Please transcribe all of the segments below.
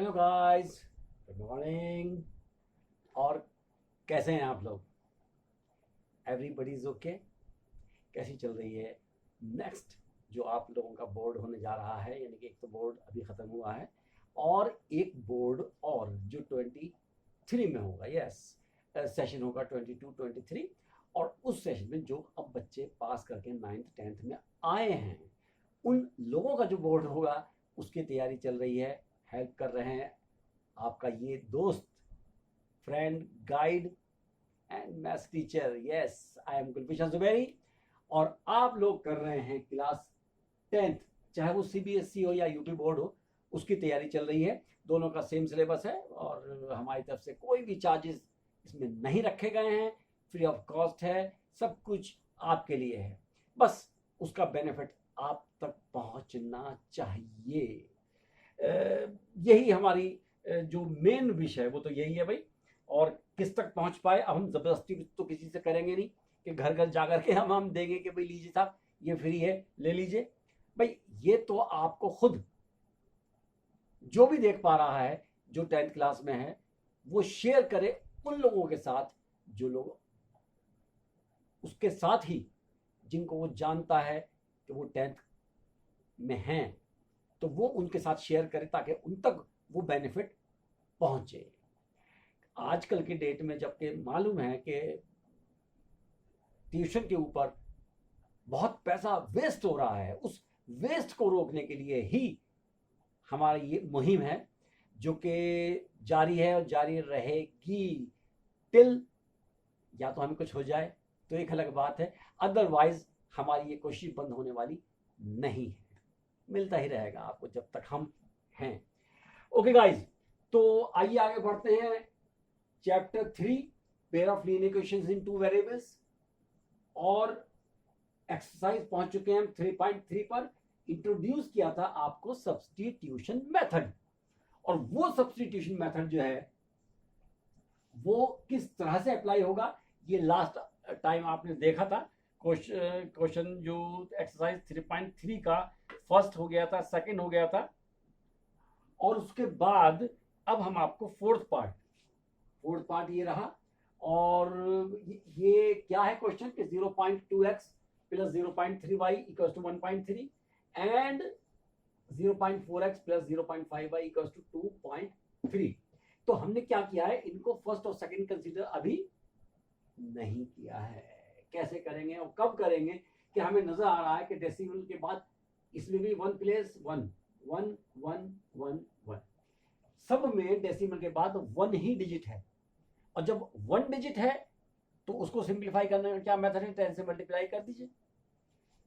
Hello guys, good morning. और कैसे हैं आप लोग? Everybody is okay? कैसी चल रही है नेक्स्ट जो आप लोगों का बोर्ड होने जा रहा है? यानी कि एक तो बोर्ड अभी ख़त्म हुआ है और एक बोर्ड और जो 23 में होगा। यस, सेशन होगा 22-23। और उस सेशन में जो अब बच्चे पास करके 9th-10th में आए हैं उन लोगों का जो बोर्ड होगा उसकी तैयारी चल रही है। हेल्प कर रहे हैं आपका ये दोस्त, friend, guide and maths teacher. Yes, I am Gulfishan Zubairi. और आप लोग कर रहे हैं क्लास 10th, चाहे वो सीबीएसई हो या यूपी बोर्ड हो, उसकी तैयारी चल रही है। दोनों का सेम सिलेबस है और हमारी तरफ से कोई भी चार्जेस इसमें नहीं रखे गए हैं, फ्री ऑफ कॉस्ट है, सब कुछ आपके लिए है। बस उसका बेनिफिट आप तक पहुंचना चाहिए। यही हमारी जो मेन विषय है वो तो यही है भाई। और किस तक पहुंच पाए, अब हम जबरदस्ती तो किसी से करेंगे नहीं कि घर घर जा करके हम देंगे कि भाई लीजिए साहब ये फ्री है ले लीजिए। भाई ये तो आपको खुद जो भी देख पा रहा है जो 10th क्लास में है वो शेयर करे उन लोगों के साथ जो लोग उसके साथ ही जिनको वो जानता है कि वो 10th में हैं, तो वो उनके साथ शेयर करे ताकि उन तक वो बेनिफिट पहुंचे। आजकल की डेट में जबकि मालूम है कि ट्यूशन के ऊपर बहुत पैसा वेस्ट हो रहा है, उस वेस्ट को रोकने के लिए ही हमारी ये मुहिम है जो कि जारी है और जारी रहेगी टिल या तो हमें कुछ हो जाए तो एक अलग बात है, अदरवाइज हमारी ये कोशिश बंद होने वाली नहीं है। मिलता ही रहेगा आपको जब तक हम हैं। ओके गाइज, तो आइए आगे बढ़ते हैं। Chapter 3, pair of linear equations in two variables, और एक्सरसाइज पहुंच चुके हैं हम 3.3 पर। इंट्रोड्यूस किया था आपको सब्स्टिट्यूशन मेथड, और वो सब्स्टिट्यूशन मेथड जो है वो किस तरह से अप्लाई होगा ये लास्ट टाइम आपने देखा था। क्वेश्चन जो एक्सरसाइज 3.3 का फर्स्ट हो गया था, सेकंड हो गया था, और उसके बाद अब हम आपको फोर्थ पार्ट ये रहा। और ये क्या है क्वेश्चन कि 0.2x plus 0.3y equals to 1.3 and 0.4x plus 0.5y equals to 2.3। तो हमने क्या किया है, इनको फर्स्ट और सेकंड कंसीडर अभी नहीं किया है। कैसे करेंगे और कब करेंगे कि हमें नजर आ रहा है कि डेसिमल के बाद इसमें भी 1 प्लेस 1 1 1 1 1, सब में डेसिमल के बाद 1 ही डिजिट है। और जब 1 डिजिट है तो उसको सिंप्लीफाई करने का क्या मेथड है, 10 से मल्टीप्लाई कर दीजिए।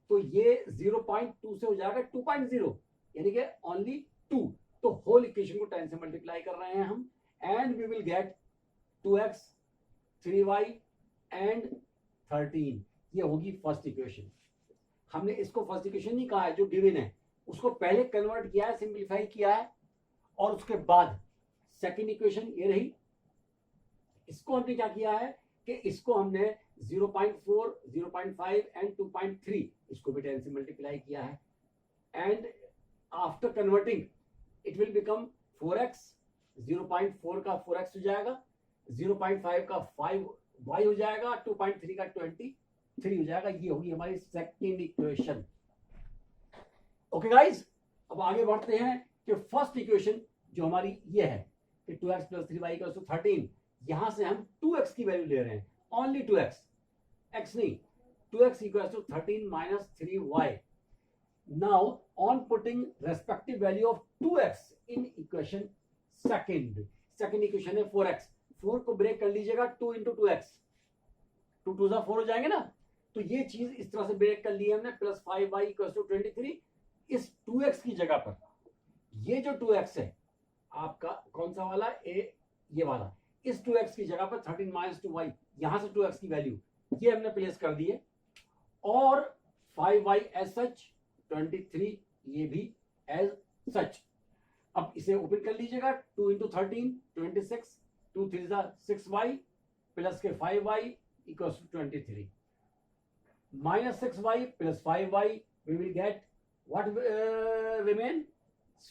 तो ये 0.2 से हो जाएगा 2.0, यानी कि ओनली 2। तो होल इक्वेशन को 10 से मल्टीप्लाई कर रहे हैं हम, and we will get 2x 3y and 13। ये होगी फर्स्ट इक्वेशन। हमने इसको फर्स्ट इक्वेशन नहीं कहा है, जो गिवन है उसको पहले कन्वर्ट किया है, सिंप्लीफाई किया है, और उसके बाद सेकंड इक्वेशन ये रही। इसको हमने क्या किया है कि इसको हमने 0.4 0.5 एंड 2.3 इसको भी 10 से मल्टीप्लाई किया है, and after converting it will become 4x। 0.4 का 4x हो जाएगा, 0.5 का 5y हो जाएगा, 2.3 का 23 हो जाएगा। ये होगी हमारी सेकंड इक्वेशन। ओके गाइज, अब आगे बढ़ते हैं कि फर्स्ट इक्वेशन जो हमारी ये है कि 2x plus 3y equals to 13, यहां से हम 2x की वैल्यू ले रहे हैं, ओनली 2x, x नहीं, 2x equals to 13 minus 3y। Now on putting respective value of 2x in equation second equation है 4x। 4 को ब्रेक कर लीजिएगा, 2 इंटू 2x, 2 2 4 हो जाएंगे ना। तो ये चीज इस तरह से ब्रेक कर ली है हमने, प्लस 5y इक्वल्स टू 23। इस 2x की जगह पर ये जो 2x है आपका कौन सा वाला, ये वाला, इस 2x की जगह पर 13 माइनस 2y, यहां से 2x की वैल्यू ये हमने प्लेस कर दी है, और 5y एज सच, 23 ये भी एज सच। अब इसे ओपन कर लीजिएगा, 2 इंटू 13 26, 2 3 6y प्लस के 5y equals to 23, minus 6y plus 5y, we will get what remain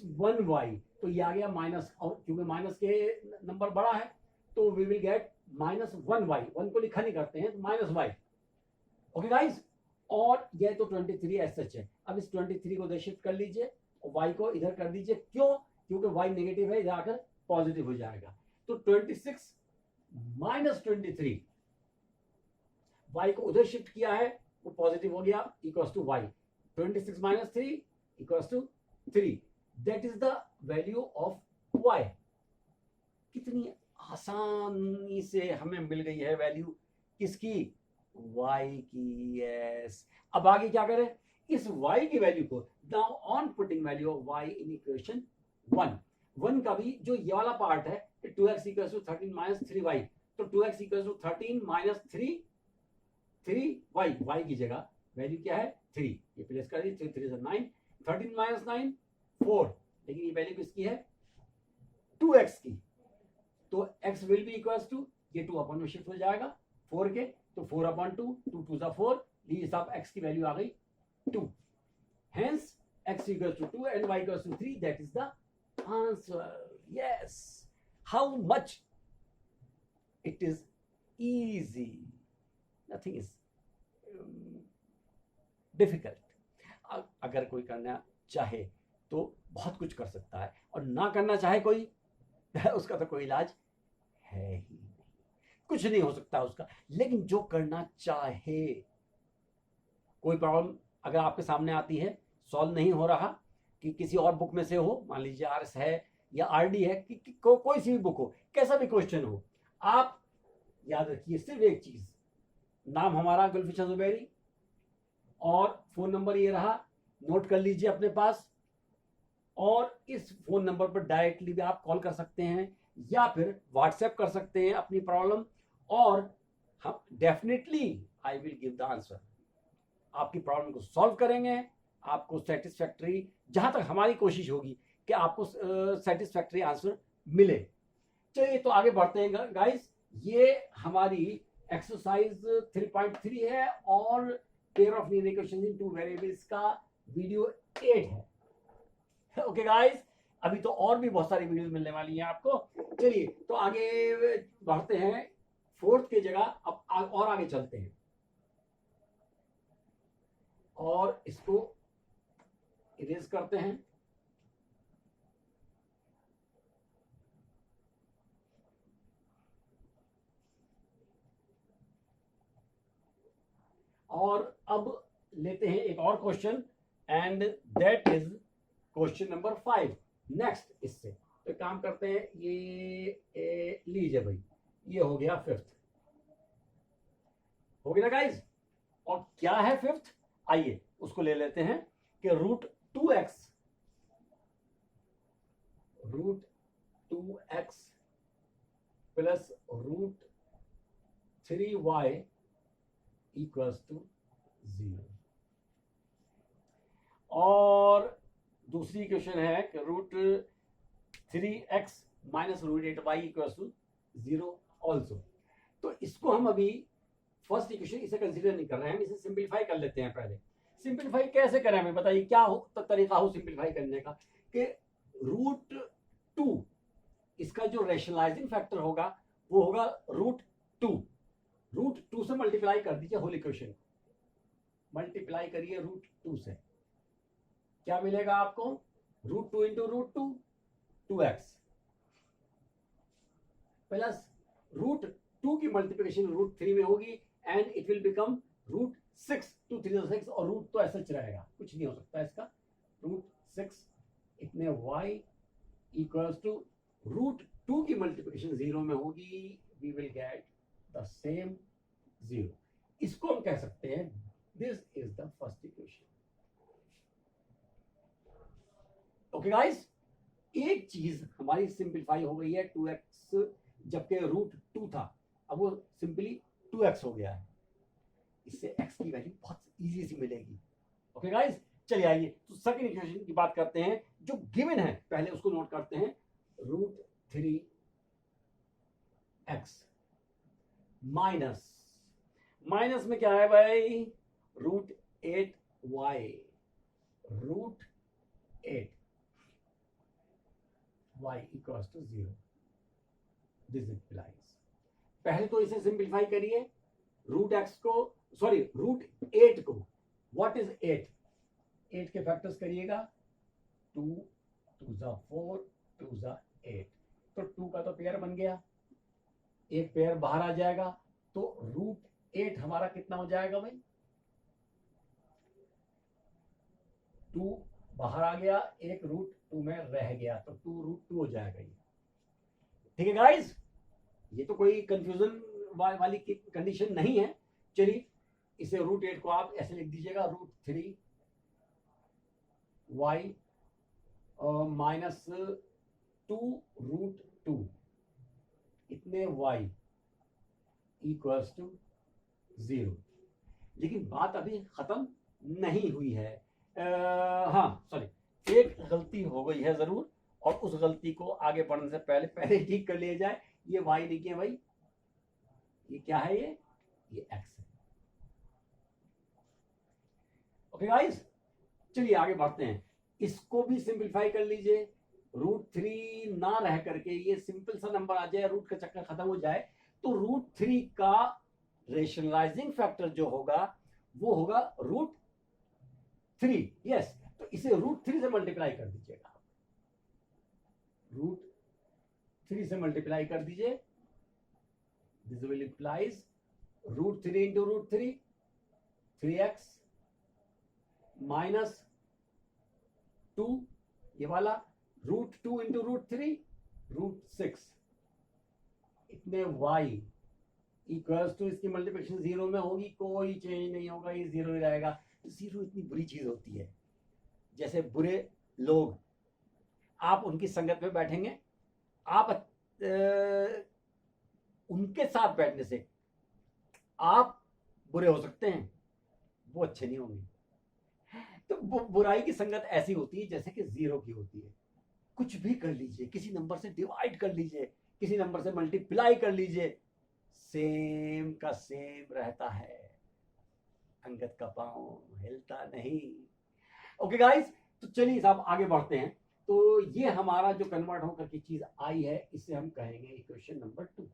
1y, तो ये आ गया माइनस, और क्योंकि माइनस के नंबर बड़ा है तो वी विल गेट -1y, 1 को लिखा नहीं करते हैं तो -y। ओके गाइस, और ये तो 23 एस सच है। अब इस 23 को इधर शिफ्ट कर लीजिए और y को इधर कर दीजिए, क्यों? क्योंकि y नेगेटिव है, इधर आकर पॉजिटिव हो जाएगा। तो 26 माइनस 23, y को उधर शिफ्ट किया है वो पॉजिटिव हो गया, equals to y। 26 minus 3 equals to 3, that is the value of y। कितनी आसानी से हमें मिल गई है वैल्यू किसकी? y की। यस, अब आगे क्या करें? इस y की वैल्यू को, now on putting value of y in equation 1 का भी जो ये वाला पार्ट है 2x equals to 13 minus 3y, तो 2x equals to 13 minus 3y, y की जगह वैल्यू क्या है? 3, ये प्लेस कर दीजिए, 3 3 9, 13 माइनस 9 4, लेकिन ये वैल्यू किसकी है? 2x की। तो x will be equals to, ये 2 अपॉन में शिफ्ट हो जाएगा 4 के, तो 4 अपॉन 2, 2 2 4, लीजिए साहब x की वैल्यू आ गई 2, hence x equals to 2 and y equals to 3, that is the answer. Yes, how much it is easy, nothing is difficult। अगर कोई करना चाहे तो बहुत कुछ कर सकता है, और ना करना चाहे कोई उसका तो कोई इलाज है ही नहीं, कुछ नहीं हो सकता उसका। लेकिन जो करना चाहे, कोई प्रॉब्लम अगर आपके सामने आती है, सॉल्व नहीं हो रहा, कि किसी और बुक में से हो, मान लीजिए आरएस है या आरडी है, कोई सी भी बुक हो, कैसा भी क्वेश्चन हो, आप याद रखिए सिर्फ एक चीज, नाम हमारा गुलफिशन जुबैरी और फोन नंबर ये रहा, नोट कर लीजिए अपने पास, और इस फोन नंबर पर डायरेक्टली भी आप कॉल कर सकते हैं या फिर व्हाट्सएप कर सकते हैं अपनी प्रॉब्लम, और हम definitely I will give the answer. आपकी प्रॉब्लम को सॉल्व करेंगे, आपको सेटिस्फैक्ट्री, जहां तक हमारी कोशिश होगी कि आपको सेटिस्फैक्ट्री आंसर मिले। चलिए तो आगे बढ़ते हैं गाइस। ये हमारी एक्सरसाइज 3.3 है और pair of linear equations in two variables का वीडियो 8 है। ओके गाइस, अभी तो और भी बहुत सारी वीडियोस मिलने वाली हैं आपको। चलिए तो आगे बढ़ते हैं, फोर्थ की जगह अब और आगे चलते हैं और इसको इरेज करते हैं। और अब लेते हैं एक और question, and that is question number 5। Next इससे तो काम करते हैं, ये लीजिए भाई, ये हो गया 5th, हो गया ना गाइज। और क्या है 5th? आइए उसको ले लेते हैं कि √2x plus √3y equals to 0। और दूसरी क्वेश्चन है कि √3x minus √8y equals to 0 also. तो इसको हम अभी फर्स्ट इक्वेशन इसे कंसीडर नहीं कर रहे हैं, हम इसे सिंपलीफाई कर लेते हैं। पहले सिंपलीफाई कैसे करें हमें बताइए, क्या हो तो तरीका हो सिंपलीफाई करने का, कि √2 इसका जो रेशनलाइजिंग फैक्टर होगा वो होगा √2 से मल्टीप्लाई कर दीजिए होल इक्वेशन, मल्टीप्लाई करिए √2 से, क्या मिलेगा आपको? √2 इंटू √2 2x प्लस √2 की मल्टीप्लिकेशन √3 में होगी एंड इट विल बिकम √6, 2 3 6, और रूट तो ऐसा रहेगा, कुछ नहीं हो सकता इसका। √6 इतने y इक्वल्स टू √2 की मल्टीप्लिकेशन 0 में होगी, we will get the same 0। इसको हम कह सकते हैं this is the first equation. Okay guys, एक चीज हमारी सिंपलीफाई हो गई है, 2x जबकि √2 था, अब वो सिंपली 2x हो गया है। इससे x की वैल्यू बहुत इजी सी मिलेगी। ओके गाइस, चलिए आइए तो सेकंड इक्वेशन की बात करते हैं जो गिवन है, पहले उसको नोट करते हैं। √3x माइनस में क्या है भाई? √8y, √8 y equals to 0। This implies, पहले तो इसे सिंप्लीफाई करिए, रूट एक्स को, सॉरी रूट 8 को, व्हाट इज 8, 8 के फैक्टर्स करिएगा, 2 2 जा 4 2 जा 8, तो 2 का तो पेयर बन गया, एक पेयर बाहर आ जाएगा, तो रूट 8 हमारा कितना हो जाएगा भाई, 2 बाहर आ गया, एक रूट 2 में रह गया, तो 2 रूट 2 हो जाएगा ये। ठीक है गाइस, ये तो कोई कंफ्यूजन वाली कंडीशन नहीं है। चलिए इसे रूट 8 को आप ऐसे लिख दीजिएगा, रूट 3 वाई माइनस 2 रूट 2 इतने y इक्वल्स टू 0। लेकिन बात अभी खत्म नहीं हुई है। हाँ सॉरी, एक गलती हो गई है जरूर, और उस गलती को आगे बढ़ने से पहले पहले ठीक कर लिया जाए। ये y लिखिए भाई, ये क्या है, ये x है। ओके गाइस, चलिए आगे बढ़ते हैं, इसको भी सिंपलीफाई कर लीजिए, रूट 3 ना रह करके ये सिंपल सा नंबर आ जाए, रूट का चक्कर खत्म हो जाए, तो रूट 3 का रेशनलाइजिंग फैक्टर जो होगा वो होगा रूट 3। यस, तो इसे रूट 3 से मल्टीप्लाई कर दीजिएगा, रूट 3 से मल्टीप्लाई कर दीजिए, this will implies root 3 into root 3, 3x minus 2, ये वाला रूट 2 इंटू रूट 3, रूट 6 इतने y इक्वल्स टू, इसकी मल्टीप्लिकेशन 0 में होगी, कोई चेंज नहीं होगा, ये 0 ही रहेगा। तो 0 इतनी बुरी चीज होती है, जैसे बुरे लोग, आप उनकी संगत में बैठेंगे, आप उनके साथ बैठने से आप बुरे हो सकते हैं, वो अच्छे नहीं होंगे। तो बुराई की संगत ऐसी होती है जैसे कि 0 की होती है। कुछ भी कर लीजिए, किसी नंबर से डिवाइड कर लीजिए, किसी नंबर से मल्टीप्लाई कर लीजिए, सेम का सेम रहता है, अंगद का पांव हिलता नहीं। ओके गाइस, तो चलिए साहब आगे बढ़ते हैं। तो ये हमारा जो कन्वर्ट होकर की चीज आई है, इसे हम कहेंगे इक्वेशन नंबर 2।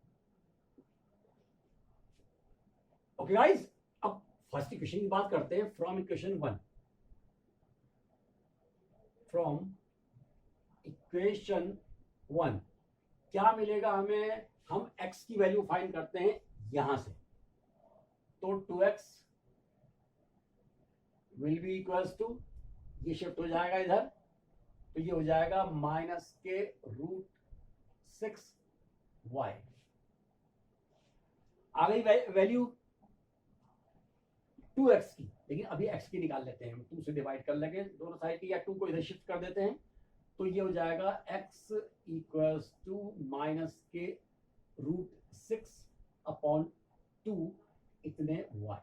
ओके गाइस, अब फर्स्ट इक्वेशन की बात करते हैं, फ्रॉम इक्वेशन 1, फ्रॉम इक्वेशन 1 क्या मिलेगा हमें, हम x की वैल्यू फाइंड करते हैं यहां से, तो 2x will be equals to, ये शिफ्ट हो जाएगा इधर, तो ये हो जाएगा माइनस के रूट 6y। आ गई वैल्यू 2x की, लेकिन अभी x की निकाल लेते हैं, हम 2 से डिवाइड कर लेंगे दोनों साइड की, या 2 को इधर शिफ्ट कर देते हैं, तो ये हो जाएगा x इक्वल्स टू माइनस के रूट 6 अपॉन 2 इतने y।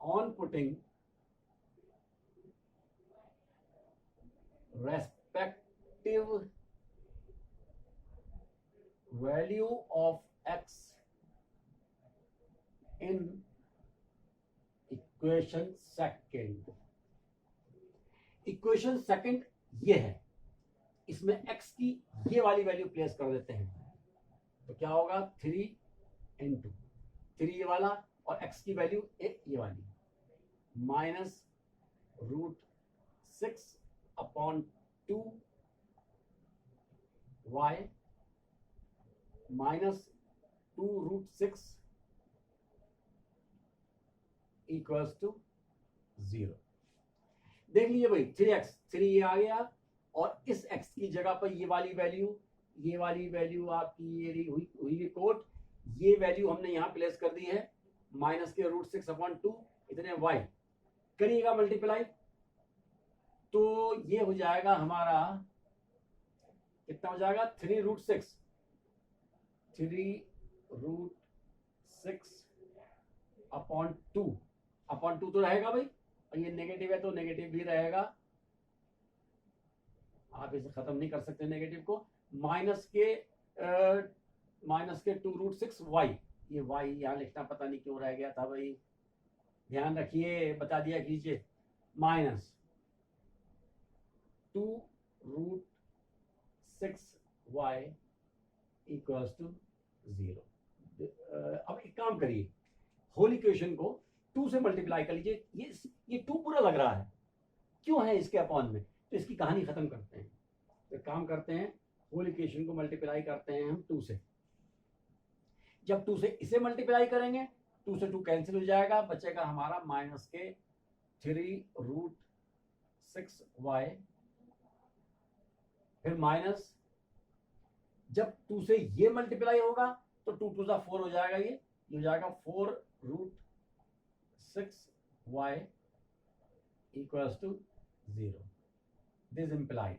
On putting respective value of x in equation second, equation second ये है, इसमें x की ये वाली वैल्यू प्लेस कर देते हैं, तो क्या होगा 3 इंटू 3 ये वाला, और x की वैल्यू ये वाली, minus root 6 upon 2 y minus 2 root 6 equals to 0। देख लीजिए भाई, 3x 3 ये आ गया, और इस x की जगह पर ये वाली वैल्यू आपकी ये हुई कोट, ये वैल्यू हमने यहां प्लेस कर दी है, माइनस के रूट 6 अपॉन 2 इतने y, करिएगा मल्टीप्लाई, तो ये हो जाएगा हमारा, कितना हो जाएगा 3 रूट 6 अपॉन 2, अपॉन 2 तो रहेगा भाई, और ये नेगेटिव है तो नेगेटिव भी रहेगा, आप इसे खत्म नहीं कर सकते नेगेटिव को, माइनस के 2 रूट 6 y, ये y यहां लिखना पता नहीं क्यों रह गया था भाई, ध्यान रखिए, बता दिया कीजिए, माइनस 2√6y इक्वल्स टू 0। अब एक काम करिए, होल इक्वेशन को 2 से मल्टीप्लाई कर लीजिए। ये 2 पूरा लग रहा है, क्यों है इसके अपॉन में, तो इसकी कहानी खत्म करते हैं। तो काम करते हैं, होल इक्वेशन को मल्टीप्लाई करते हैं हम 2 से। जब 2 से इसे मल्टीप्लाई करेंगे, 2 से 2 कैंसिल हो जाएगा, बचेगा हमारा माइनस के 3√6y, फिर माइनस, जब 2 से ये मल्टीप्लाई होगा तो 2 2 सा 4 हो जाएगा, ये हो जाएगा 4√6y equals to 0। This implies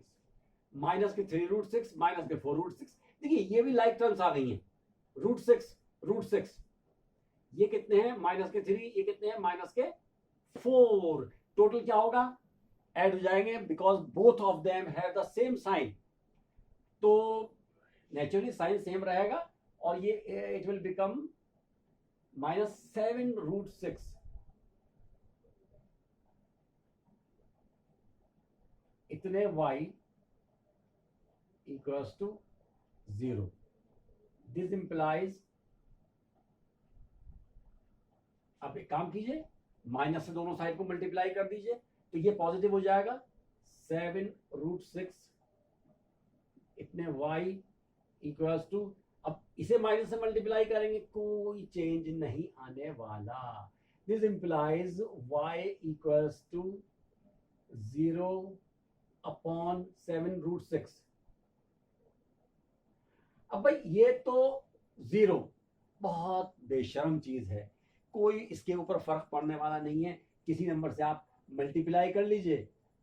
minus के 3√6 माइनस के 4√6। देखिए ये भी लाइक टर्म्स आ गई हैं, √6 ये कितने हैं, माइनस के 3, ये कितने हैं, माइनस के 4। टोटल क्या होगा, ऐड हो जाएंगे, because both of them have the same sign, तो नेचुरली साइन सेम रहेगा, और ये इट विल बिकम -7√6 इतने y equals to 0। This implies, अब एक काम कीजिए, माइनस से दोनों साइड को मल्टीप्लाई कर दीजिए, तो ये पॉजिटिव हो जाएगा, 7√6 इतने y इक्वल्स टू, अब इसे माइनस से मल्टीप्लाई करेंगे, कोई चेंज नहीं आने वाला। This implies y equals to 0/7√6। अब भाई ये तो 0 बहुत बेशर्म चीज है, कोई इसके ऊपर फर्क पड़ने वाला नहीं है। किसी नंबर से आप मल्टीप्लाई कर लीजिए,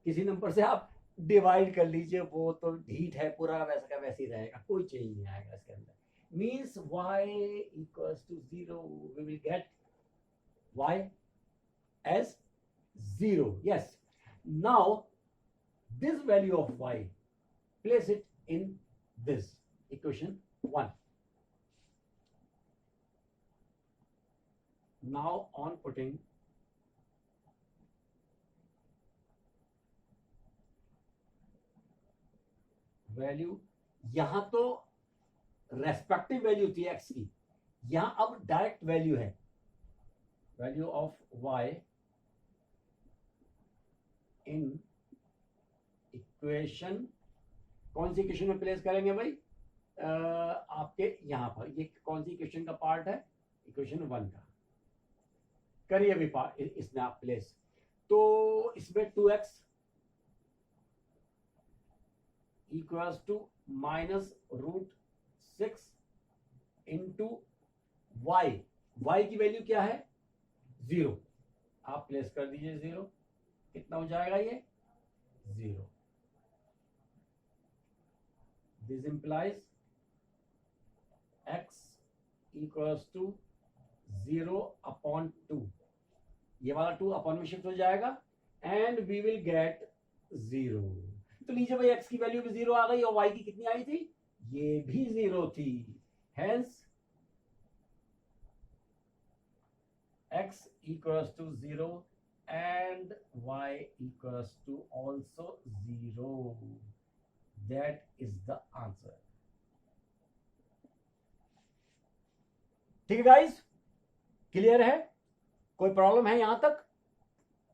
किसी नंबर से आप डिवाइड कर लीजिए, वो तो ढीठ है, पूरा वैसा का वैसे ही रहेगा, कोई चेंज नहीं आएगा इसके अंदर। Means y equals to 0, we will get y as 0। yes, now this value of y, place it in this equation 1। now on putting value, यहां तो रेस्पेक्टिव वैल्यू थी x की, यहां अब डायरेक्ट वैल्यू है, value of y in equation, कौन सी equation में place करेंगे भाई, आपके यहां पर, ये कौन सी इक्वेशन का पार्ट है, इक्वेशन 1 का, करिए अभी इसमें आप प्लेस। तो इसमें 2x equals to -√6 into y, y की वैल्यू क्या है, 0, आप प्लेस कर दीजिए 0, कितना हो जाएगा ये, 0। This implies x equals to 0/2, ये वाला 2 अपॉन में शिफ्ट हो जाएगा, एंड वी विल गेट 0। तो लीजिए भाई x की वैल्यू भी 0 आ गई, और y की कितनी आई थी, ये भी 0 थी, hence x equals to 0 and y equals to also 0। that is the answer। ठीक है गाइस, क्लियर है, कोई प्रॉब्लम है यहां तक,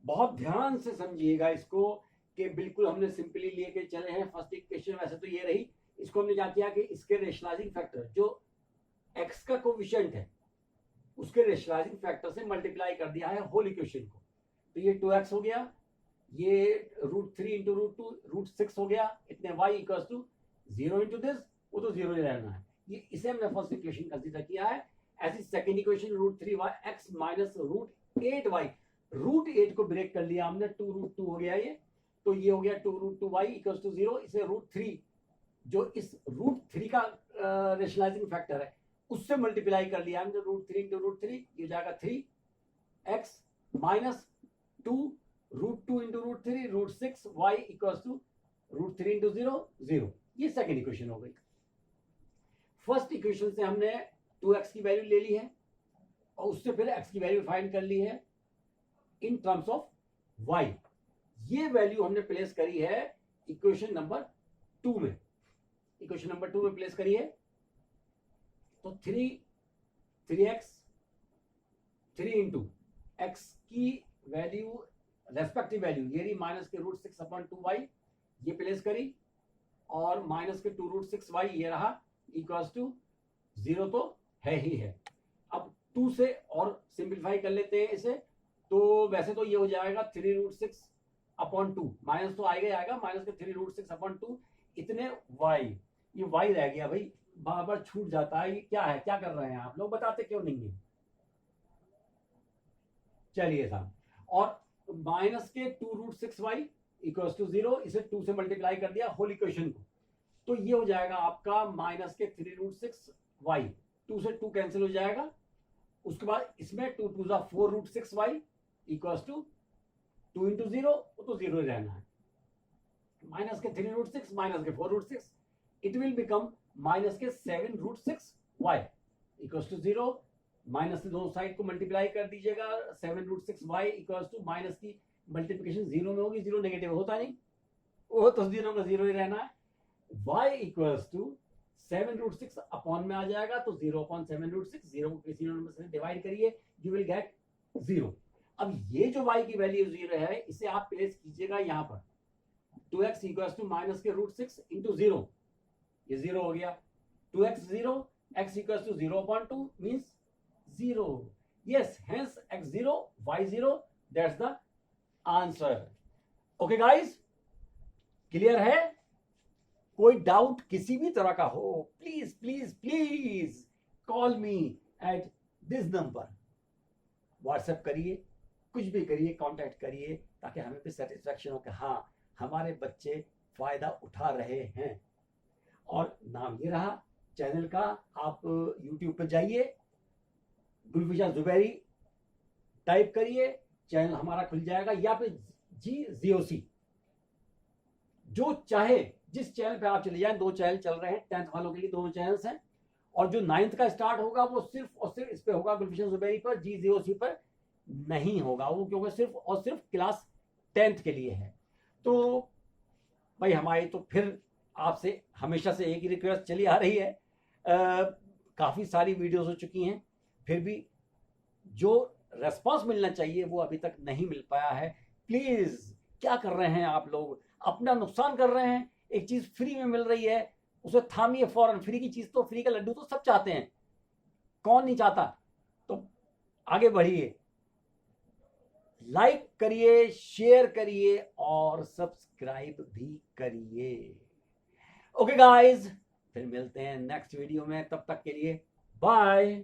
बहुत ध्यान से समझिएगा इसको, कि बिल्कुल हमने सिंपली लेके चले हैं। फर्स्ट इक्वेशन वैसे तो ये रही, इसको हमने क्या किया कि इसके रेशनलाइजिंग फैक्टर जो x का कोफिशिएंट है उसके रेशनलाइजिंग फैक्टर से मल्टीप्लाई कर दिया है होल इक्वेशन को, तो ये 2x हो गया, ये √3 इंटू √2 √6 हो गया, इतने y equals to 0 into this, वो तो 0 ही रहना है, ये इसे हमने फर्स्ट इक्वेशन कंसीडर किया है। ऐसी second equation √3x minus √8y, √8 को ब्रेक कर लिया हमने, 2√2 हो गया ये, तो ये हो गया 2√2y इक्वल्स टू 0, इसे √3 जो इस √3 का रेशनलाइजिंग फैक्टर है उससे मल्टीप्लाई कर लिया हमने, √3 इंटू √3, ये जाएगा 3x minus 2 √2 into √3 √6y equals to √3 into 0 0। ये सेकेंड इक्वेशन हो गई। फर्स्ट इक्वेशन से हमने 2x की वैल्यू ले ली है और उससे फिर x की वैल्यू फाइंड कर ली है, इन टर्म्स ऑफ वाई। ये वैल्यू हमने प्लेस करी है इक्वेशन नंबर 2 में, इक्वेशन नंबर 2 में प्लेस करी है। तो 3x 3 इंटू एक्स की वैल्यू रेस्पेक्टिव वैल्यू ये रही माइनस के रूट 6 अपॉन 2y, ये प्लेस करी, और माइनस के 2 रूट 6y ये रहा, इक्वल्स टू 0 तो है ही है। अब 2 से और सिंप्लीफाई कर लेते हैं इसे, तो वैसे तो ये हो जाएगा 3 रूट 6 अपॉन 2, माइनस तो आएगा ही आएगा, माइनस के 3 रूट 6 अपॉन 2 इतने y, ये y रह गया भाई, बार बार छूट जाता है, ये क्या है, क्या कर रहे हैं आप लोग, बताते क्यों नहीं है। चलिए साहब, और माइनस के 2 रूट 6y इक्वल्स टू 0, इसे 2 से मल्टीप्लाई कर दिया होल इक्वेशन को, तो ये हो जाएगा आपका माइनस के 3 रूट 6y, 2 से 2 कैंसिल हो जाएगा, उसके बाद इसमें 2 to 4 root 6y equals to 2 into 0, तो 0 रहना है, माइनस के 3 रूट 6 माइनस के 4 रूट 6, इट विल बिकम माइनस के 7 root 6y equals to 0, minus से दोनों साइड को मल्टीप्लाई कर दीजिएगा, 7 root 6y equals to minus की मल्टीप्लिकेशन 0 में होगी, 0 नेगेटिव होता नहीं, वो तो 0 का 0 ही रहना है, y equals to 7 root 6 upon में आ जाएगा, तो 0 अपॉन 7 रूट 6, 0 को किसी नंबर से डिवाइड करिए, यू विल गेट 0। अब ये जो y की वैल्यू 0 है, इसे आप प्लेस कीजिएगा यहाँ पर, 2x इक्वल्स टू माइनस के रूट 6 इंटू 0, ये 0 हो गया, 2x 0, x equals to 0 upon 2 means 0, yes, hence x0 y0, that's the answer। okay guys, clear है? कोई डाउट किसी भी तरह का हो, please please please call me at this number, WhatsApp करिए, कुछ भी करिए, कांटेक्ट करिए, ताकि हमें भी सेटिस्फेक्शन हो कि हाँ हमारे बच्चे फायदा उठा रहे हैं। और नाम ये रहा चैनल का, आप यूट्यूब पे जाइए, गुलफिशा जुबैरी टाइप करिए, चैनल हमारा खुल जाएगा, या फिर GZOC, जो चाहे जिस चैनल पे आप चले जाएं, 2 चैनल चल रहे हैं 10th वालों के लिए, दोनों चैनल्स हैं, और जो 9th का स्टार्ट होगा वो सिर्फ और सिर्फ इस पे होगा, गुलफिशा जुबैरी पर, GZOC पर नहीं होगा वो, क्योंकि सिर्फ और सिर्फ क्लास 10th के लिए है। तो भाई हमारी तो फिर आपसे हमेशा से एक ही रिक्वेस्ट चली आ रही है, काफ़ी सारी वीडियोस हो चुकी हैं, फिर भी जो रेस्पॉन्स मिलना चाहिए वो अभी तक नहीं मिल पाया है। प्लीज़, क्या कर रहे हैं आप लोग, अपना नुकसान कर रहे हैं। एक चीज़ फ्री में मिल रही है उसे थामिए फौरन, फ्री की चीज़ तो, फ्री का लड्डू तो सब चाहते हैं, कौन नहीं चाहता। तो आगे बढ़िए, लाइक करिए, शेयर करिए और सब्सक्राइब भी करिए। ओके गाइज, फिर मिलते हैं नेक्स्ट वीडियो में, तब तक के लिए बाय।